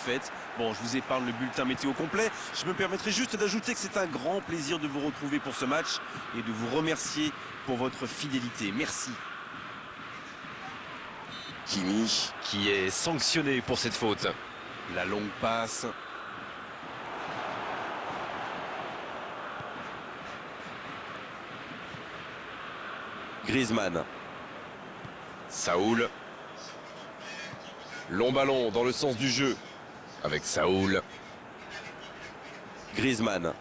Faites. Bon, je vous épargne le bulletin météo complet. Je me permettrai juste d'ajouter que c'est un grand plaisir de vous retrouver pour ce match et de vous remercier pour votre fidélité. Merci. Kimi, qui est sanctionné pour cette faute. La longue passe. Griezmann, Saoul. Long ballon dans le sens du jeu avec Saoul. Griezmann,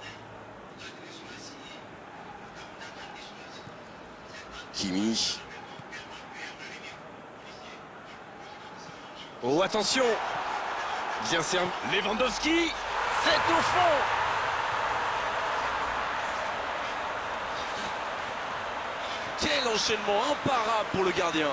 Kimi, Oh, attention! Bien servi. Lewandowski! C'est au fond! Quel enchaînement imparable pour le gardien.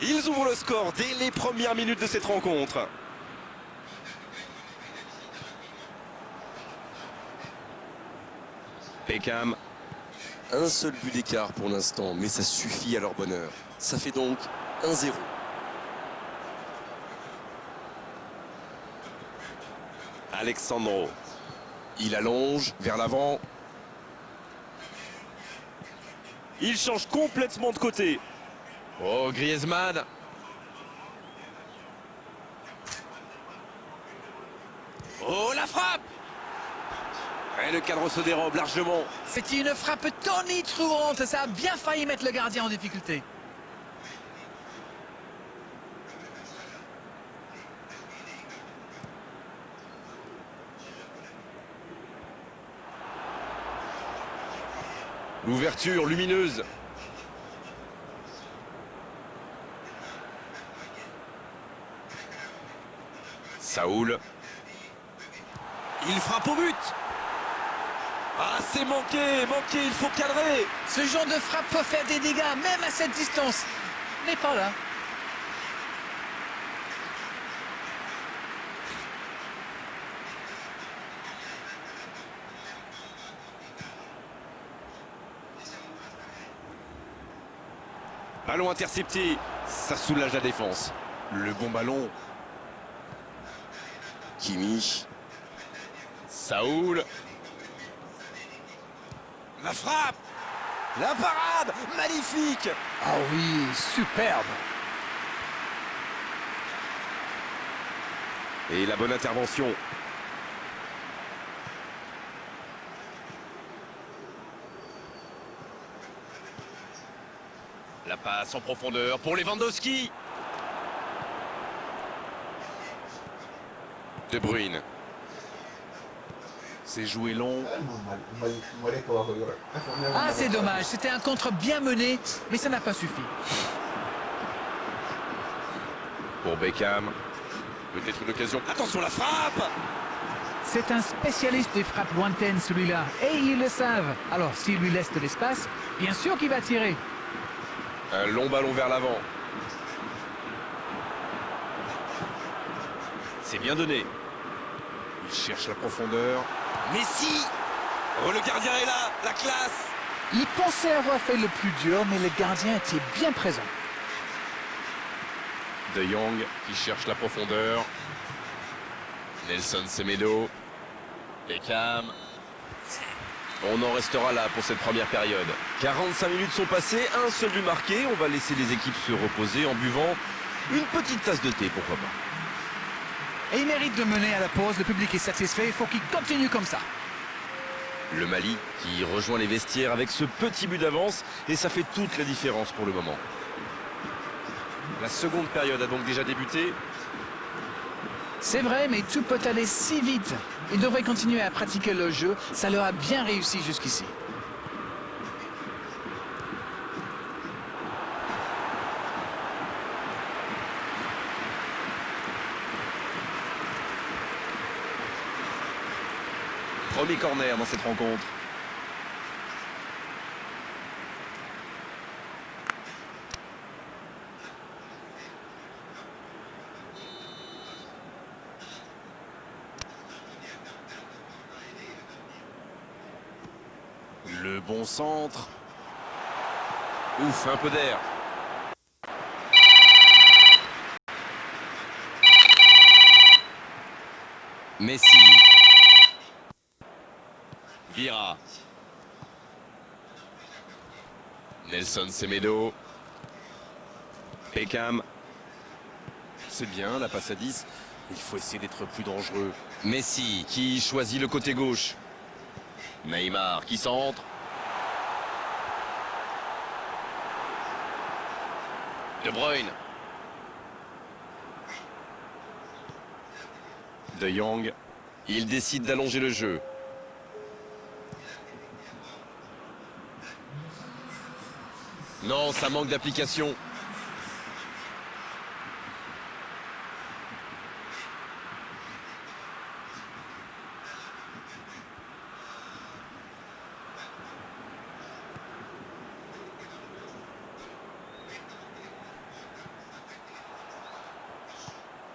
Ils ouvrent le score dès les premières minutes de cette rencontre. Beckham. un seul but d'écart pour l'instant, mais ça suffit à leur bonheur. Ça fait donc 1-0. Alexandro. Il allonge vers l'avant. Il change complètement de côté. Oh, Griezmann. Oh, la frappe! Et le cadre se dérobe largement. C'était une frappe tonitruante, ça a bien failli mettre le gardien en difficulté. L'ouverture lumineuse. Saoul. Il frappe au but. Ah, c'est manqué, il faut cadrer. Ce genre de frappe peut faire des dégâts, même à cette distance. Mais pas là. Ballon intercepté, ça soulage la défense. Le bon ballon. Kimi, Saoul. La frappe. La parade, magnifique. Ah oui, superbe. Et la bonne intervention. La passe en profondeur pour Lewandowski. De Bruyne. C'est joué long. Ah, c'est dommage, c'était un contre bien mené, mais ça n'a pas suffi. Pour Beckham. Peut-être une occasion. Attention, la frappe. C'est un spécialiste des frappes lointaines, celui-là, et ils le savent. Alors, s'il lui laisse de l'espace, bien sûr qu'il va tirer. Un long ballon vers l'avant. C'est bien donné. Il cherche la profondeur. Messi. Oh, le gardien est là, la classe. Il pensait avoir fait le plus dur, mais le gardien était bien présent. De Jong qui cherche la profondeur. Nelson Semedo. Beckham. On en restera là pour cette première période. 45 minutes sont passées, un seul but marqué. On va laisser les équipes se reposer en buvant une petite tasse de thé, pourquoi pas. Et il mérite de mener à la pause, le public est satisfait, il faut qu'il continue comme ça. Le Mali qui rejoint les vestiaires avec ce petit but d'avance et ça fait toute la différence pour le moment. La seconde période a donc déjà débuté. C'est vrai, mais tout peut aller si vite. Ils devraient continuer à pratiquer le jeu, ça leur a bien réussi jusqu'ici. Premier corner dans cette rencontre. Le bon centre. Ouf, un peu d'air. Messi. Vira. Nelson Semedo. Beckham. C'est bien, la passe à 10. Il faut essayer d'être plus dangereux. Messi qui choisit le côté gauche. Neymar qui centre. De Bruyne. De Jong. Il décide d'allonger le jeu. Non, ça manque d'application.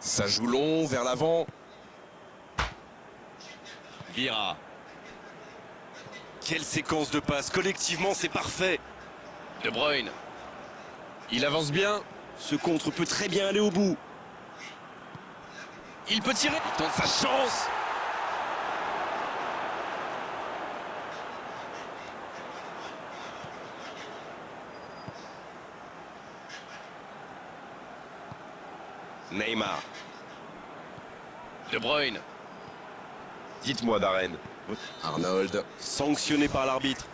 Ça joue long, vers l'avant. Vira. Quelle séquence de passes. Collectivement, c'est parfait. De Bruyne. Il avance bien. Ce contre peut très bien aller au bout. Il peut tirer. Il tente sa chance. Neymar. De Bruyne. Dites-moi, Darren. Arnold. Sanctionné par l'arbitre.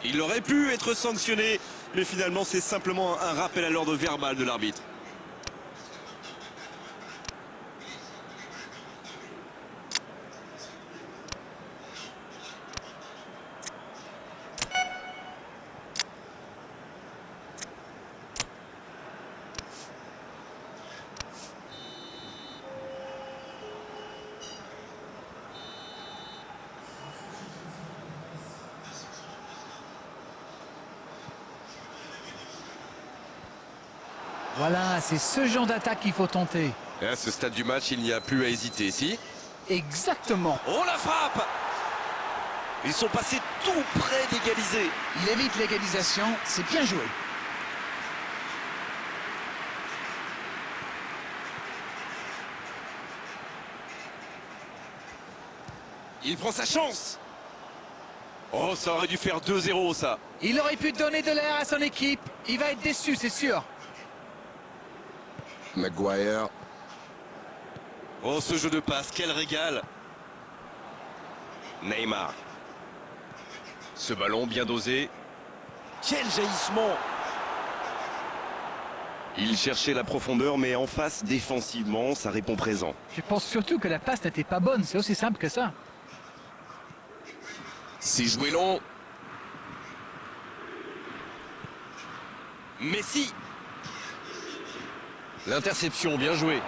Il aurait pu être sanctionné, mais finalement c'est simplement un rappel à l'ordre verbal de l'arbitre. Voilà, c'est ce genre d'attaque qu'il faut tenter. Et à ce stade du match, il n'y a plus à hésiter, si. Exactement. Oh la frappe! Ils sont passés tout près d'égaliser. Il évite l'égalisation, c'est bien joué. Il prend sa chance. Oh, ça aurait dû faire 2-0, ça. Il aurait pu donner de l'air à son équipe. Il va être déçu, c'est sûr. Maguire. Oh, ce jeu de passe, quel régal. Neymar. Ce ballon bien dosé. Quel jaillissement! Il cherchait la profondeur, mais en face, défensivement, ça répond présent. Je pense surtout que la passe n'était pas bonne, c'est aussi simple que ça. C'est joué long. Messi. L'interception, bien joué.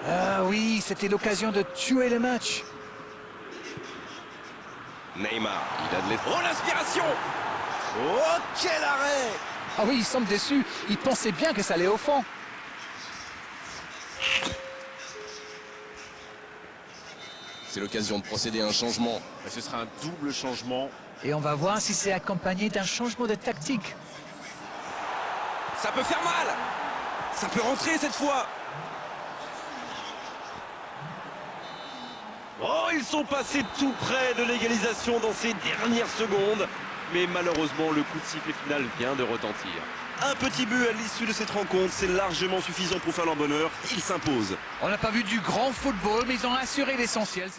Ah oui, c'était l'occasion de tuer le match. Neymar, il a de l'espoir. Oh, l'inspiration! Oh, quel arrêt! Ah oui, il semble déçu. Il pensait bien que ça allait au fond. C'est l'occasion de procéder à un changement. Ce sera un double changement. Et on va voir si c'est accompagné d'un changement de tactique. Ça peut faire mal! Ça peut rentrer cette fois! Oh, ils sont passés tout près de l'égalisation dans ces dernières secondes. Mais malheureusement, le coup de sifflet final vient de retentir. Un petit but à l'issue de cette rencontre, c'est largement suffisant pour faire leur bonheur. Ils s'imposent. On n'a pas vu du grand football, mais ils ont assuré l'essentiel.